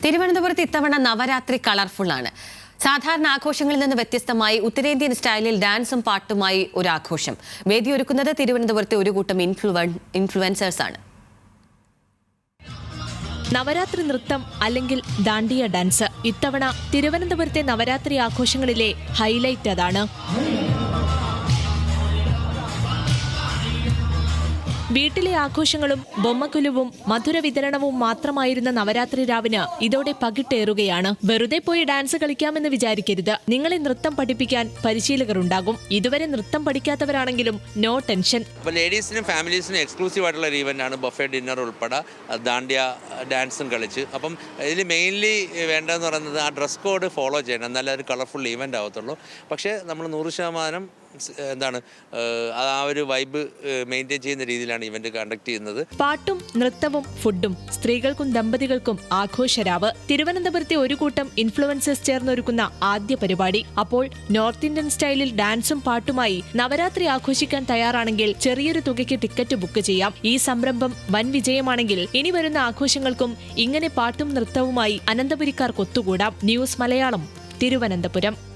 തിരുവനന്തപുരത്ത് ഇത്തവണ നവരാത്രി കളർഫുൾ ആണ്. സാധാരണ ആഘോഷങ്ങളിൽ നിന്ന് വ്യത്യസ്തമായി ഉത്തരേന്ത്യൻ സ്റ്റൈലിൽ ഡാൻസും പാട്ടുമായി ഒരു ആഘോഷം. വേദിയൊരുക്കുന്നത് തിരുവനന്തപുരത്തെ ഒരു കൂട്ടം ഇൻഫ്ലുവൻസേഴ്സ് ആണ്. നവരാത്രി നൃത്തം അല്ലെങ്കിൽ ദാണ്ടിയ ഡാൻസ് ഇത്തവണ തിരുവനന്തപുരത്തെ നവരാത്രി ആഘോഷങ്ങളിലെ ഹൈലൈറ്റ് അതാണ്. വീട്ടിലെ ആഘോഷങ്ങളും ബൊമ്മക്കുലുവും മധുര വിതരണവും മാത്രമായിരുന്ന നവരാത്രി രാവിന് ഇതോടെ പകിട്ടേറുകയാണ്. വെറുതെ പോയി ഡാൻസ് കളിക്കാമെന്ന് വിചാരിക്കരുത്. നിങ്ങളെ നൃത്തം പഠിപ്പിക്കാൻ പരിശീലകർ ഉണ്ടാകും. ഇതുവരെ നൃത്തം പഠിക്കാത്തവരാണെങ്കിലും നോ ടെൻഷൻ. ലേഡീസിനും ഫാമിലീസിനും എക്സ്ക്ലൂസീവ് ആയിട്ടുള്ള ഒരു ഇവന്റ് ആണ്. ബഫേ ഡിന്നർ ഉൾപ്പെടെ ദാണ്ടിയ ഡാൻസും കളിച്ച്. അപ്പം ഇതിൽ മെയിൻലി വേണ്ടതെന്ന് പറയുന്നത് ആ ഡ്രസ് കോഡ് ഫോളോ ചെയ്യണം, എന്നാലേ ഒരു കളർഫുൾ ഈവന്റ് ആവത്തുള്ളൂ. പക്ഷേ നമ്മൾ 100% ആ ഒരു വൈബ് മെയിൻറ്റെയിൻ ചെയ്യുന്ന രീതിയിലാണ് ഇവന്റ് കണ്ടക്ട് ചെയ്യുന്നത്. പാട്ടും നൃത്തവും ഫുഡും സ്ത്രീകൾക്കും ദമ്പതികൾക്കും ആഘോഷരാവ്. തിരുവനന്തപുരത്തെ ഒരു കൂട്ടം ഇൻഫ്ലുവൻസേഴ്സ് ചേർന്നൊരുക്കുന്ന ആദ്യ പരിപാടി. അപ്പോൾ നോർത്ത് ഇന്ത്യൻ സ്റ്റൈലിൽ ഡാൻസും പാട്ടുമായി നവരാത്രി ആഘോഷിക്കാൻ തയ്യാറാണെങ്കിൽ ചെറിയൊരു തുകയ്ക്ക് ടിക്കറ്റ് ബുക്ക് ചെയ്യാം. ഈ സംരംഭം വൻ വിജയമാണെങ്കിൽ ഇനി വരുന്ന ആഘോഷങ്ങൾക്കും ഇങ്ങനെ പാട്ടും നൃത്തവുമായി അനന്തപുരിക്കാർക്ക് ഒത്തുകൂടാം. ന്യൂസ് മലയാളം, തിരുവനന്തപുരം.